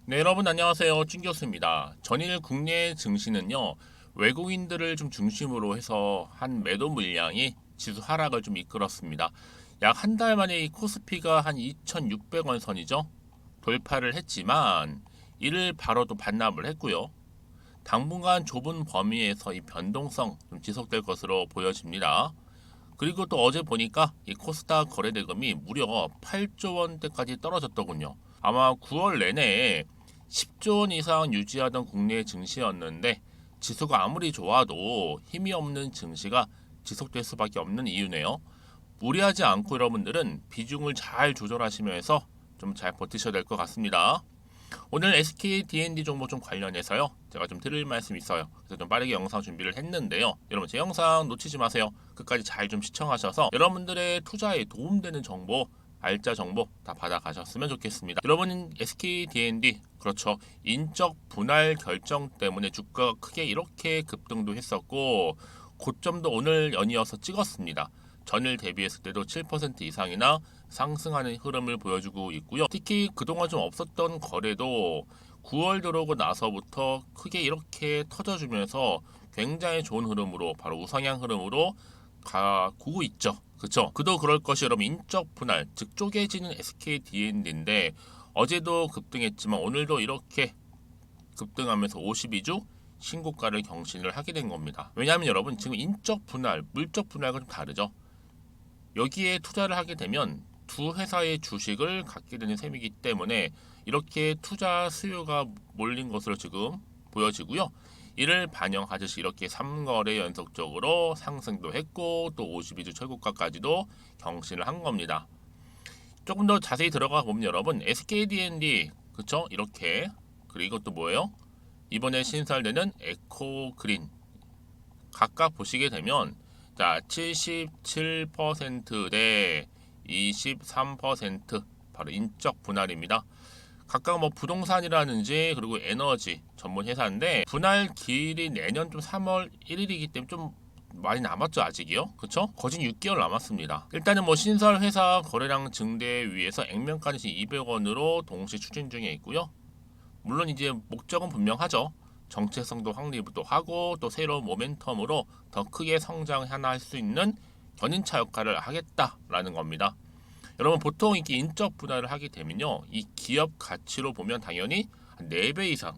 네, 여러분 안녕하세요. 찐 교수입니다. 전일 국내 증시는요, 외국인들을 좀 중심으로 해서 한 매도 물량이 지수 하락을 좀 이끌었습니다. 약 한 달 만에 이 코스피가 한 2,600원 선이죠. 돌파를 했지만 이를 바로 또 반납을 했고요. 당분간 좁은 범위에서 이 변동성 좀 지속될 것으로 보여집니다. 그리고 또 어제 보니까 이 코스닥 거래대금이 무려 8조 원대까지 떨어졌더군요. 아마 9월 내내 10조 원 이상 유지하던 국내 증시였는데 지수가 아무리 좋아도 힘이 없는 증시가 지속될 수밖에 없는 이유네요. 무리하지 않고 여러분들은 비중을 잘 조절하시면서 좀 잘 버티셔야 될 것 같습니다. 오늘 SK D&D 종목 좀 관련해서요. 제가 좀 드릴 말씀이 있어요. 그래서 좀 빠르게 영상 준비를 했는데요. 여러분 제 영상 놓치지 마세요. 끝까지 잘 좀 시청하셔서 여러분들의 투자에 도움되는 정보, 알짜 정보 다 받아가셨으면 좋겠습니다. 여러분 SK D&D 그렇죠. 인적 분할 결정 때문에 주가가 크게 이렇게 급등도 했었고 고점도 오늘 연이어서 찍었습니다. 전일 대비했을 때도 7% 이상이나 상승하는 흐름을 보여주고 있고요. 특히 그동안 좀 없었던 거래도 9월 들어오고 나서부터 크게 이렇게 터져주면서 굉장히 좋은 흐름으로 바로 우상향 흐름으로 가고 있죠. 그쵸? 그도 그럴 것이 여러분 인적 분할 즉 쪼개지는 SK D&D인데 어제도 급등했지만 오늘도 이렇게 급등하면서 52주 신고가를 경신을 하게 된 겁니다. 왜냐하면 여러분 지금 인적 분할, 물적 분할과 좀 다르죠. 여기에 투자를 하게 되면 두 회사의 주식을 갖게 되는 셈이기 때문에 이렇게 투자 수요가 몰린 것으로 지금 보여지고요. 이를 반영하듯이 이렇게 3거래 연속적으로 상승도 했고 또 52주 최고가까지도 경신을 한 겁니다. 조금 더 자세히 들어가 보면 여러분 SKD&D 그쵸? 이렇게 그리고 또 뭐예요? 이번에 신설되는 에코그린 각각 보시게 되면 자 77%대 23% 바로 인적 분할입니다. 각각 뭐 부동산이라든지 그리고 에너지 전문 회사인데 분할 기일이 내년 좀 3월 1일이기 때문에 좀 많이 남았죠 아직이요. 그쵸? 거진 6개월 남았습니다. 일단은 뭐 신설 회사 거래량 증대 위해서 액면가는 200원으로 동시 추진 중에 있고요. 물론 이제 목적은 분명하죠. 정체성도 확립도 하고 또 새로운 모멘텀으로 더 크게 성장 하나 할 수 있는 견인차 역할을 하겠다라는 겁니다. 여러분 보통 이렇게 인적 분할을 하게 되면요. 이 기업 가치로 보면 당연히 한 4배 이상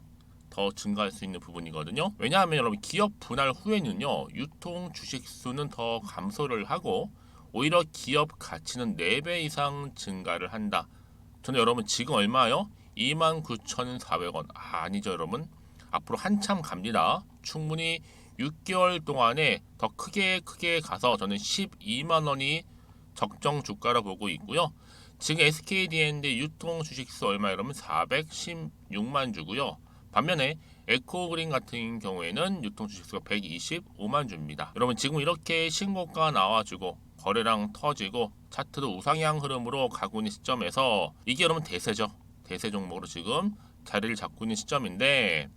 더 증가할 수 있는 부분이거든요. 왜냐하면 여러분 기업 분할 후에는요. 유통 주식 수는 더 감소를 하고 오히려 기업 가치는 4배 이상 증가를 한다. 저는 여러분 지금 얼마요? 29,400원. 아니죠 여러분. 앞으로 한참 갑니다. 충분히 6개월 동안에 더 크게 가서 저는 12만 원이 적정 주가라 보고 있고요. 지금 SKD&D 유통 주식수 얼마 여러분 416만 주고요. 반면에 에코그린 같은 경우에는 유통 주식수가 125만 주입니다. 여러분 지금 이렇게 신고가 나와주고 거래량 터지고 차트도 우상향 흐름으로 가고 있는 시점에서 이게 여러분 대세죠. 대세 종목으로 지금 자리를 잡고 있는 시점인데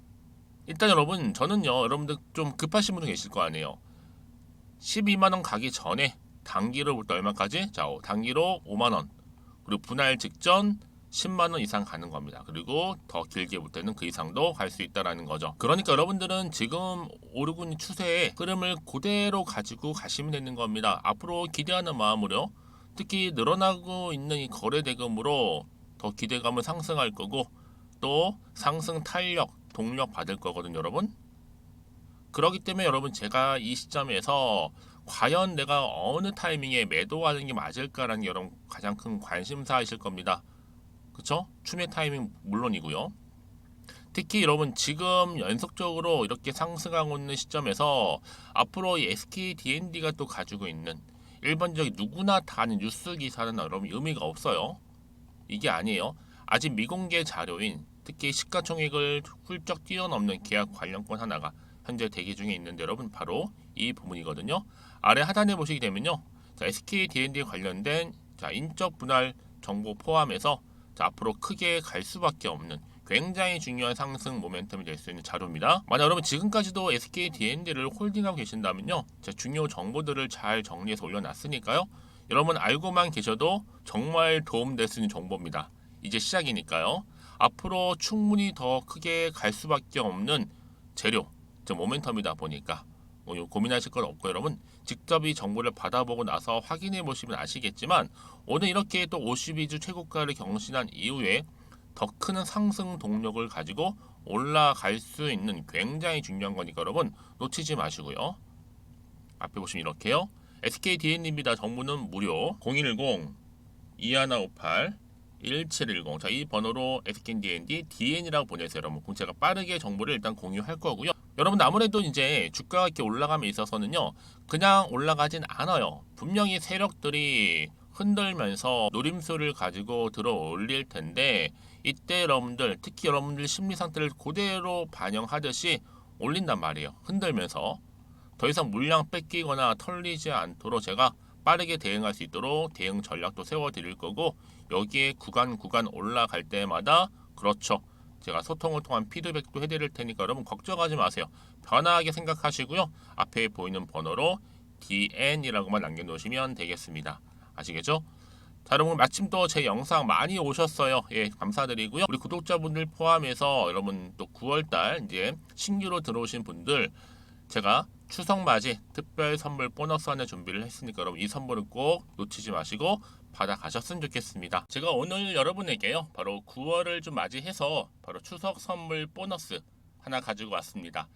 일단 여러분 저는요 여러분들 좀 급하신 분도 계실 거 아니에요. 12만 원 가기 전에 단기로부터 얼마까지? 자, 단기로 5만 원. 그리고 분할 직전 10만 원 이상 가는 겁니다. 그리고 더 길게 볼 때는 그 이상도 갈 수 있다라는 거죠. 그러니까 여러분들은 지금 오르고 있는 추세의 흐름을 그대로 가지고 가시면 되는 겁니다. 앞으로 기대하는 마음으로 특히 늘어나고 있는 이 거래 대금으로 더 기대감을 상승할 거고 또 상승 탄력, 동력 받을 거거든요, 여러분. 그렇기 때문에 여러분 제가 이 시점에서 과연 내가 어느 타이밍에 매도하는 게 맞을까라는 게 여러분 가장 큰 관심사이실 겁니다. 그쵸? 추매 타이밍 물론이고요. 특히 여러분 지금 연속적으로 이렇게 상승하고 있는 시점에서 앞으로 이 SK D&D가 또 가지고 있는 일반적인 누구나 다 아는 뉴스 기사는 여러분 의미가 없어요. 이게 아니에요. 아직 미공개 자료인 특히 시가총액을 훌쩍 뛰어넘는 계약 관련권 하나가 현재 대기 중에 있는데 여러분 바로 이 부분이거든요. 아래 하단에 보시게 되면요. 자, SK D&D 관련된 자, 인적 분할 정보 포함해서 자, 앞으로 크게 갈 수밖에 없는 굉장히 중요한 상승 모멘텀이 될 수 있는 자료입니다. 만약 여러분 지금까지도 SK D&D를 홀딩하고 계신다면요. 제 중요 정보들을 잘 정리해서 올려놨으니까요. 여러분 알고만 계셔도 정말 도움될 수 있는 정보입니다. 이제 시작이니까요. 앞으로 충분히 더 크게 갈 수밖에 없는 재료, 즉 모멘텀이다 보니까 뭐 고민하실 건 없고 여러분 직접 이 정보를 받아보고 나서 확인해 보시면 아시겠지만 오늘 이렇게 또 52주 최고가를 경신한 이후에 더 큰 상승 동력을 가지고 올라갈 수 있는 굉장히 중요한 거니까 여러분 놓치지 마시고요. 앞에 보시면 이렇게요. SKDN입니다. 정보는 무료 010-2158-1710 자, 이 번호로 SKDND DN이라고 보내세요. 여러분 제가 빠르게 정보를 일단 공유할 거고요. 여러분 아무래도 이제 주가가 이렇게 올라감에 있어서는요 그냥 올라가진 않아요. 분명히 세력들이 흔들면서 노림수를 가지고 들어 올릴 텐데 이때 여러분들 특히 여러분들 심리 상태를 그대로 반영하듯이 올린단 말이에요. 흔들면서 더 이상 물량 뺏기거나 털리지 않도록 제가 빠르게 대응할 수 있도록 대응 전략도 세워 드릴 거고 여기에 구간 올라갈 때마다 그렇죠. 제가 소통을 통한 피드백도 해드릴 테니까 여러분 걱정하지 마세요. 편하게 생각하시고요. 앞에 보이는 번호로 DN이라고만 남겨놓으시면 되겠습니다. 아시겠죠? 자, 여러분 마침 또 제 영상 많이 오셨어요. 예, 감사드리고요. 우리 구독자분들 포함해서 여러분 또 9월달 이제 신규로 들어오신 분들 제가 추석 맞이 특별 선물 보너스 하나 준비를 했으니까 여러분 이 선물은 꼭 놓치지 마시고 받아가셨으면 좋겠습니다. 제가 오늘 여러분에게요 바로 9월을 좀 맞이해서 바로 추석 선물 보너스 하나 가지고 왔습니다.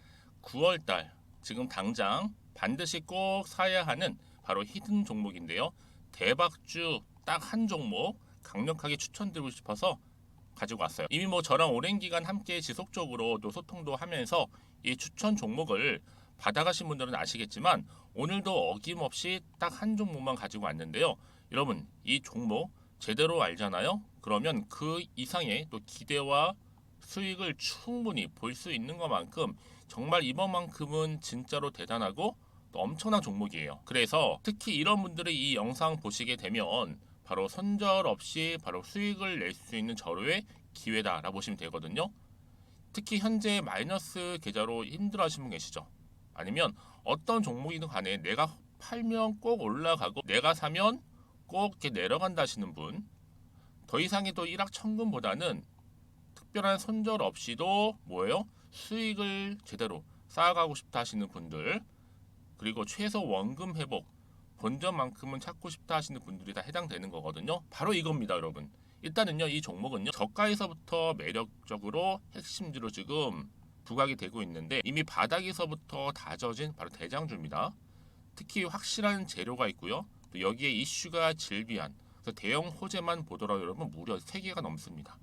9월달 지금 당장 반드시 꼭 사야 하는 바로 히든 종목인데요. 대박주 딱 한 종목 강력하게 추천드리고 싶어서 가지고 왔어요. 이미 뭐 저랑 오랜 기간 함께 지속적으로 또 소통도 하면서 이 추천 종목을 받아가신 분들은 아시겠지만 오늘도 어김없이 딱 한 종목만 가지고 왔는데요. 여러분 이 종목 제대로 알잖아요. 그러면 그 이상의 또 기대와 수익을 충분히 볼 수 있는 것만큼 정말 이번만큼은 진짜로 대단하고 또 엄청난 종목이에요. 그래서 특히 이런 분들이 이 영상 보시게 되면 바로 손절 없이 바로 수익을 낼 수 있는 절호의 기회다라고 보시면 되거든요. 특히 현재 마이너스 계좌로 힘들어하시는 분 계시죠? 아니면 어떤 종목이든 간에 내가 팔면 꼭 올라가고 내가 사면 꼭 이렇게 내려간다 하시는 분, 더 이상의 또 일확천금보다는 특별한 손절 없이도 뭐예요? 수익을 제대로 쌓아가고 싶다 하시는 분들, 그리고 최소 원금 회복 본전만큼은 찾고 싶다 하시는 분들이 다 해당되는 거거든요. 바로 이겁니다, 여러분. 일단은요, 이 종목은요, 저가에서부터 매력적으로 핵심지로 지금 부각이 되고 있는데 이미 바닥에서부터 다져진 바로 대장주입니다. 특히 확실한 재료가 있고요. 또 여기에 이슈가 질비한 그래서 대형 호재만 보더라도 여러분 무려 3개가 넘습니다.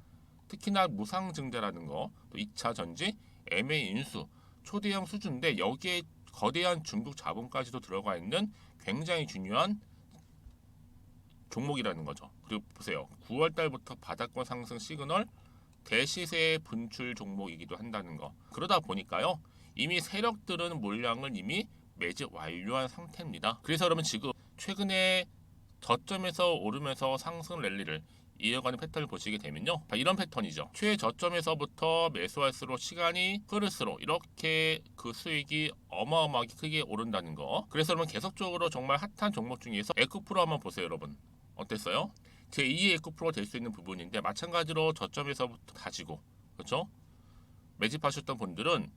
특히나 무상증자라는 거, 또 2차 전지, MA 인수, 초대형 수준인데 여기에 거대한 중국 자본까지도 들어가 있는 굉장히 중요한 종목이라는 거죠. 그리고 보세요. 9월 달부터 바닥권 상승 시그널 대시세 분출 종목이기도 한다는 거. 그러다 보니까요. 이미 세력들은 물량을 이미 매집 완료한 상태입니다. 그래서 여러분 지금 최근에 저점에서 오르면서 상승 랠리를 이어가는 패턴을 보시게 되면요. 이런 패턴이죠. 최저점에서부터 매수할수록 시간이 흐를수록 이렇게 그 수익이 어마어마하게 크게 오른다는 거. 그래서 여러분 계속적으로 정말 핫한 종목 중에서 에코프로 한번 보세요, 여러분. 어땠어요? 제2의 에코프로가 될 수 있는 부분인데 마찬가지로 저점에서부터 다지고 그렇죠? 매집하셨던 분들은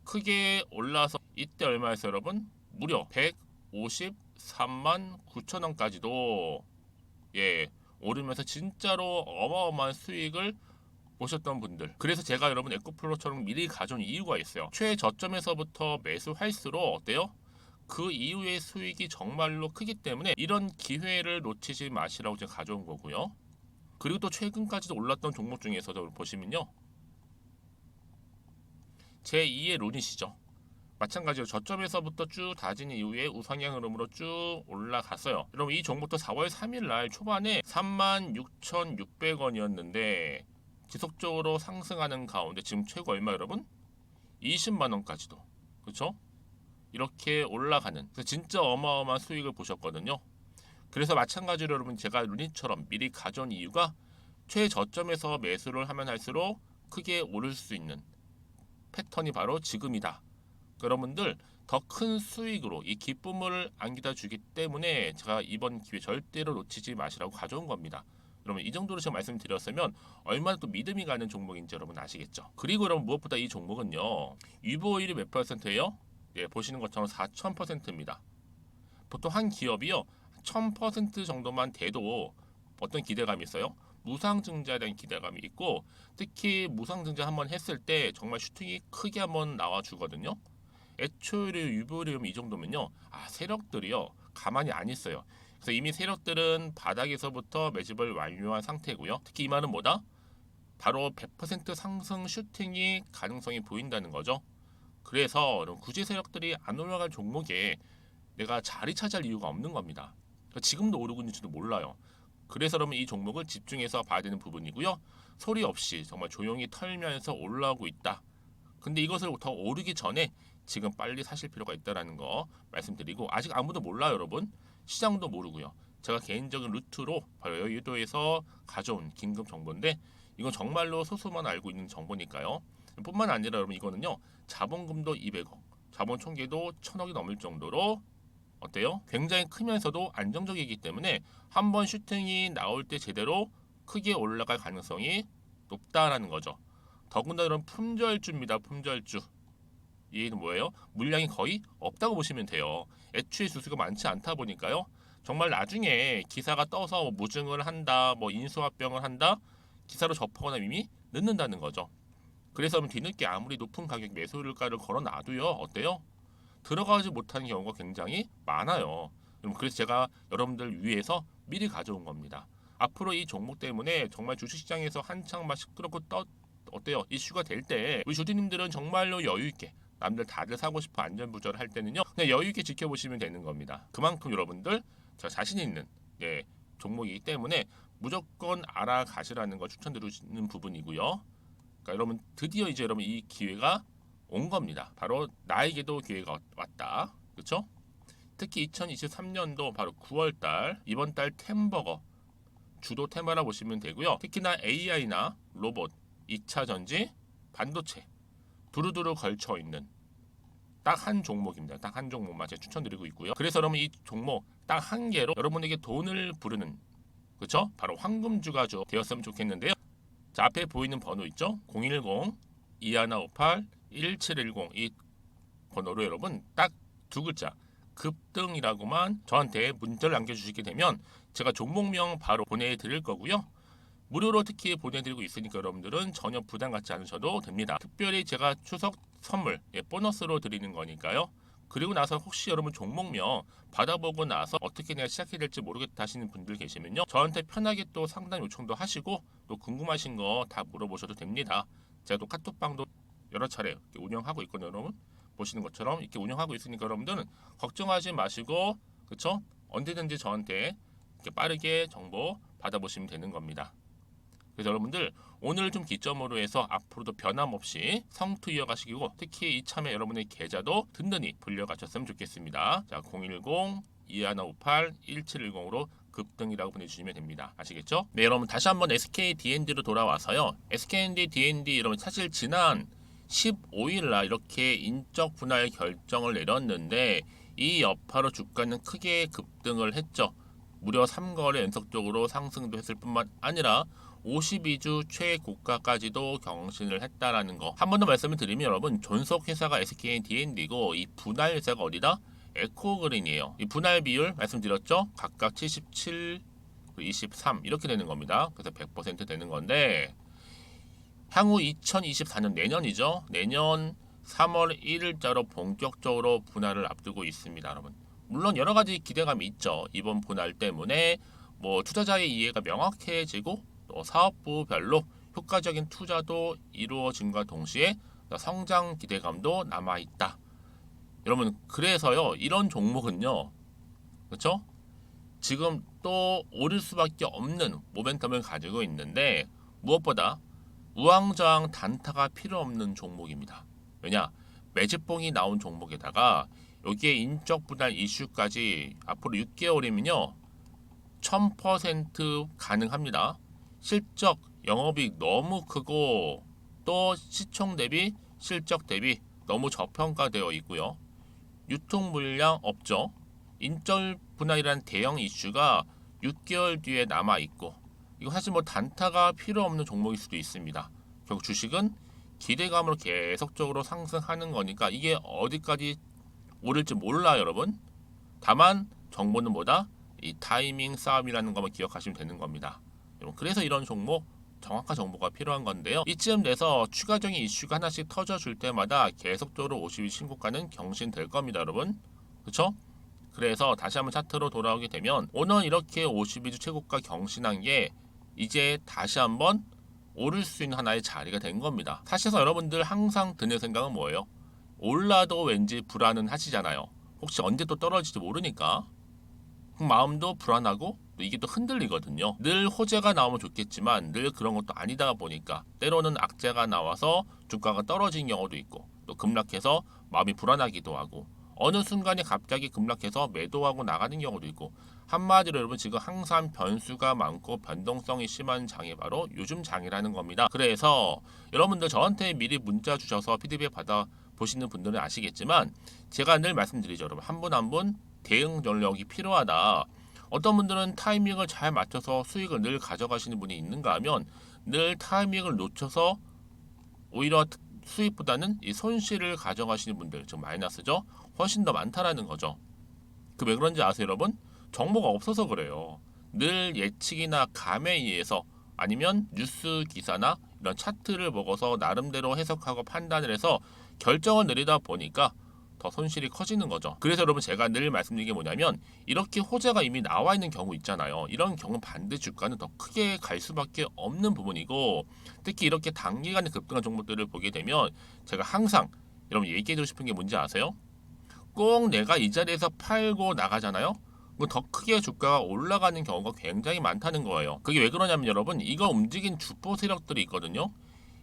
크게 올라서 이때 얼마였어요, 여러분? 무려 153만 9천 원까지도 예 오르면서 진짜로 어마어마한 수익을 보셨던 분들. 그래서 제가 여러분 에코프로처럼 미리 가져온 이유가 있어요. 최저점에서부터 매수할수록 어때요? 그 이후의 수익이 정말로 크기 때문에 이런 기회를 놓치지 마시라고 제가 가져온 거고요. 그리고 또 최근까지도 올랐던 종목 중에서도 보시면요. 제2의 룬이시죠. 마찬가지로 저점에서부터 쭉 다진 이후에 우상향 흐름으로 쭉 올라갔어요. 여러분 이 종목도 4월 3일 날 초반에 36,600원이었는데 지속적으로 상승하는 가운데 지금 최고 얼마 여러분? 20만 원까지도. 그렇죠? 이렇게 올라가는 그래서 진짜 어마어마한 수익을 보셨거든요. 그래서 마찬가지로 여러분 제가 루닛처럼 미리 가져온 이유가 최저점에서 매수를 하면 할수록 크게 오를 수 있는 패턴이 바로 지금이다. 여러분들 더 큰 수익으로 이 기쁨을 안겨다 주기 때문에 제가 이번 기회 절대로 놓치지 마시라고 가져온 겁니다. 여러분 이 정도로 제가 말씀드렸으면 얼마나 또 믿음이 가는 종목인지 여러분 아시겠죠? 그리고 여러분 무엇보다 이 종목은요. 유보율이 몇 %예요? 예, 보시는 것처럼 4000%입니다. 보통 한 기업이요 1000% 정도만 돼도 어떤 기대감이 있어요? 무상증자에 대한 기대감이 있고 특히 무상증자 한번 했을 때 정말 슈팅이 크게 한번 나와주거든요. 애초에 유보율이 이 정도면요, 세력들이요 가만히 안 있어요. 그래서 이미 세력들은 바닥에서부터 매집을 완료한 상태고요. 특히 이 말은 뭐다? 바로 100% 상승 슈팅이 가능성이 보인다는 거죠. 그래서 굳이 세력들이 안 올라갈 종목에 내가 자리 차지할 이유가 없는 겁니다. 지금도 오르고 있는지도 몰라요. 그래서 여러분 이 종목을 집중해서 봐야 되는 부분이고요. 소리 없이 정말 조용히 털면서 올라오고 있다. 근데 이것을 더 오르기 전에 지금 빨리 사실 필요가 있다는 거 말씀드리고, 아직 아무도 몰라요 여러분. 시장도 모르고요. 제가 개인적인 루트로 바로 여의도에서 가져온 긴급 정보인데 이건 정말로 소수만 알고 있는 정보니까요. 뿐만 아니라 여러분 이거는요 자본금도 200억, 자본 총계도 1000억이 넘을 정도로 어때요? 굉장히 크면서도 안정적이기 때문에 한번 슈팅이 나올 때 제대로 크게 올라갈 가능성이 높다라는 거죠. 더군다나 이런 품절주입니다. 품절주. 얘는 뭐예요? 물량이 거의 없다고 보시면 돼요. 애초에 수수가 많지 않다 보니까요. 정말 나중에 기사가 떠서 뭐 무증을 한다, 뭐 인수합병을 한다, 기사로 접하거나 이미 늦는다는 거죠. 그래서 뒤늦게 아무리 높은 가격 매수가를 걸어놔도요, 어때요? 들어가지 못하는 경우가 굉장히 많아요. 그래서 제가 여러분들 위해서 미리 가져온 겁니다. 앞으로 이 종목 때문에 정말 주식시장에서 한창 막 시끄럽고 어때요? 이슈가 될 때 우리 주주님들은 정말로 여유 있게, 남들 다들 사고 싶어 안전부절을 할 때는요 그냥 여유 있게 지켜보시면 되는 겁니다. 그만큼 여러분들 저 자신 있는 종목이기 때문에 무조건 알아가시라는 거 추천드리는 부분이고요. 그러니까 여러분 드디어 이제 여러분 이 기회가 온 겁니다. 바로 나에게도 기회가 왔다. 그렇죠? 특히 2023년도 바로 9월달, 이번 달 템버거 주도 테마라 보시면 되고요. 특히나 AI나 로봇, 2차 전지, 반도체 두루두루 걸쳐 있는 딱 한 종목입니다. 딱 한 종목만 제가 추천드리고 있고요. 그래서 여러분 이 종목 딱 한 개로 여러분에게 돈을 부르는, 그렇죠? 바로 황금주가 되었으면 좋겠는데요. 자, 앞에 보이는 번호 있죠? 010-2158-1710 이 번호로 여러분 딱 두 글자 급등이라고만 저한테 문자를 남겨주시게 되면 제가 종목명 바로 보내드릴 거고요. 무료로 특히 보내드리고 있으니까 여러분들은 전혀 부담 갖지 않으셔도 됩니다. 특별히 제가 추석 선물 보너스로 드리는 거니까요. 그리고 나서 혹시 여러분 종목명 받아보고 나서 어떻게 내가 시작해야 될지 모르겠다 하시는 분들 계시면요, 저한테 편하게 또 상담 요청도 하시고 또 궁금하신 거 다 물어보셔도 됩니다. 제가 또 카톡방도 여러 차례 이렇게 운영하고 있거든요. 여러분 보시는 것처럼 이렇게 운영하고 있으니까 여러분들은 걱정하지 마시고, 그쵸? 언제든지 저한테 이렇게 빠르게 정보 받아보시면 되는 겁니다. 그래서 여러분들 오늘 좀 기점으로 해서 앞으로도 변함없이 성투 이어가시고, 특히 이참에 여러분의 계좌도 든든히 불려가셨으면 좋겠습니다. 자, 010-2158-1710으로 급등이라고 보내주시면 됩니다. 아시겠죠? 네, 여러분 다시 한번 SKD&D로 돌아와서요. SKD&D 여러분 사실 지난 15일날 이렇게 인적 분할 결정을 내렸는데 이 여파로 주가는 크게 급등을 했죠. 무려 3거래 연속적으로 상승도 했을 뿐만 아니라 52주 최고가까지도 경신을 했다라는 거. 한 번 더 말씀을 드리면 여러분 존속 회사가 SKD&D고 이 분할 회사가 어디다? 에코그린이에요. 이 분할 비율 말씀드렸죠? 각각 77, 23 이렇게 되는 겁니다. 그래서 100% 되는 건데 향후 2024년 내년이죠. 내년 3월 1일자로 본격적으로 분할을 앞두고 있습니다, 여러분. 물론 여러 가지 기대감이 있죠. 이번 분할 때문에 뭐 투자자의 이해가 명확해지고 또 사업부별로 효과적인 투자도 이루어짐과 동시에 성장 기대감도 남아 있다. 여러분 그래서요 이런 종목은요, 그렇죠? 지금 또 오를 수밖에 없는 모멘텀을 가지고 있는데 무엇보다 우왕좌왕 단타가 필요 없는 종목입니다. 왜냐? 매집봉이 나온 종목에다가 여기에 인적 분할 이슈까지 앞으로 6개월이면요 1000% 가능합니다. 실적, 영업이익 너무 크고 또 시총 대비, 실적 대비 너무 저평가되어 있고요. 유통 물량 없죠. 인적 분할이라는 대형 이슈가 6개월 뒤에 남아 있고 이거 사실 뭐 단타가 필요 없는 종목일 수도 있습니다. 결국 주식은 기대감으로 계속적으로 상승하는 거니까 이게 어디까지 오를지 몰라 여러분. 다만 정보는 뭐다? 이 타이밍 싸움이라는 것만 기억하시면 되는 겁니다. 그래서 이런 종목 정확한 정보가 필요한 건데요. 이쯤 돼서 추가적인 이슈가 하나씩 터져줄 때마다 계속적으로 50일 신고가는 경신될 겁니다, 여러분. 그렇죠? 그래서 다시 한번 차트로 돌아오게 되면 오늘 이렇게 52주 최고가 경신한 게 이제 다시 한번 오를 수 있는 하나의 자리가 된 겁니다. 사실상 여러분들 항상 드는 생각은 뭐예요? 올라도 왠지 불안은 하시잖아요. 혹시 언제 또 떨어질지 모르니까 마음도 불안하고 또 이게 또 흔들리거든요. 늘 호재가 나오면 좋겠지만 늘 그런 것도 아니다 보니까 때로는 악재가 나와서 주가가 떨어진 경우도 있고 또 급락해서 마음이 불안하기도 하고 어느 순간에 갑자기 급락해서 매도하고 나가는 경우도 있고 한마디로 여러분 지금 항상 변수가 많고 변동성이 심한 장이 바로 요즘 장이라는 겁니다. 그래서 여러분들 저한테 미리 문자 주셔서 피드백 받아 보시는 분들은 아시겠지만 제가 늘 말씀드리죠. 여러분 한 분 한 분 대응 전략이 필요하다. 어떤 분들은 타이밍을 잘 맞춰서 수익을 늘 가져가시는 분이 있는가 하면 늘 타이밍을 놓쳐서 오히려 수익보다는 이 손실을 가져가시는 분들, 즉 마이너스죠. 훨씬 더 많다라는 거죠. 그 왜 그런지 아세요, 여러분? 정보가 없어서 그래요. 늘 예측이나 감에 의해서 아니면 뉴스 기사나 이런 차트를 먹어서 나름대로 해석하고 판단을 해서 결정을 내리다 보니까 더 손실이 커지는 거죠. 그래서 여러분 제가 늘 말씀드리는 게 뭐냐면 이렇게 호재가 이미 나와 있는 경우 있잖아요. 이런 경우 반드 주가는 더 크게 갈 수밖에 없는 부분이고 특히 이렇게 단기간에 급등한 종목들을 보게 되면 제가 항상 여러분 얘기해드리고 싶은 게 뭔지 아세요? 꼭 내가 이 자리에서 팔고 나가잖아요. 더 크게 주가가 올라가는 경우가 굉장히 많다는 거예요. 그게 왜 그러냐면 여러분 이거 움직인 주포 세력들이 있거든요.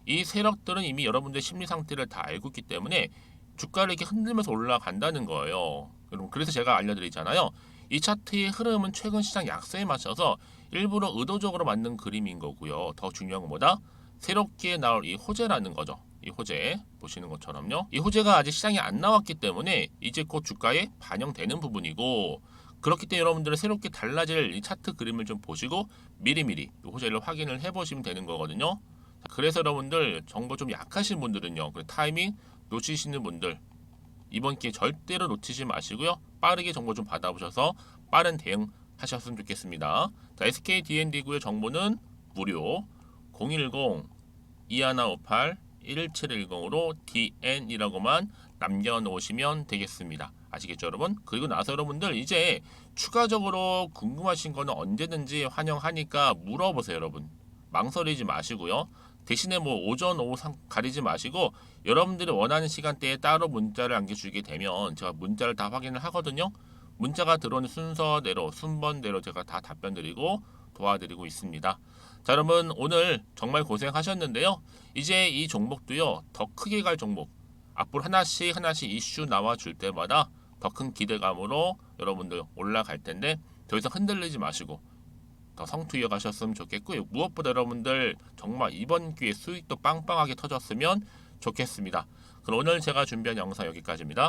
이 세력들은 이미 여러분들 심리 상태를 다 알고 있기 때문에 주가를 이렇게 흔들면서 올라간다는 거예요. 여러분 그래서 제가 알려드리잖아요. 이 차트의 흐름은 최근 시장 약세에 맞춰서 일부러 의도적으로 만든 그림인 거고요. 더 중요한 건 뭐다? 새롭게 나올 이 호재라는 거죠. 이 호재 보시는 것처럼요. 이 호재가 아직 시장에 안 나왔기 때문에 이제 곧 주가에 반영되는 부분이고 그렇기 때문에 여러분들은 새롭게 달라질 이 차트 그림을 좀 보시고 미리미리 이 호재를 확인을 해보시면 되는 거거든요. 그래서 여러분들 정보 좀 약하신 분들은요. 타이밍 놓치시는 분들 이번 기회 절대로 놓치지 마시고요. 빠르게 정보 좀 받아보셔서 빠른 대응 하셨으면 좋겠습니다. 자, SKDND구의 정보는 무료 010-2158-1710으로 DN이라고만 남겨놓으시면 되겠습니다. 아시겠죠 여러분? 그리고 나서 여러분들 이제 추가적으로 궁금하신 거는 언제든지 환영하니까 물어보세요 여러분. 망설이지 마시고요. 대신에 뭐 오전 오후 가리지 마시고 여러분들이 원하는 시간대에 따로 문자를 남겨주게 되면 제가 문자를 다 확인을 하거든요. 문자가 들어오는 순서대로 순번대로 제가 다 답변 드리고 도와드리고 있습니다. 자 여러분 오늘 정말 고생하셨는데요. 이제 이 종목도요 더 크게 갈 종목 앞으로 하나씩 이슈 나와줄 때마다 더 큰 기대감으로 여러분들 올라갈 텐데 더 이상 흔들리지 마시고 더 성투 이어가셨으면 좋겠고요. 무엇보다 여러분들 정말 이번 기회에 수익도 빵빵하게 터졌으면 좋겠습니다. 그럼 오늘 제가 준비한 영상 여기까지입니다.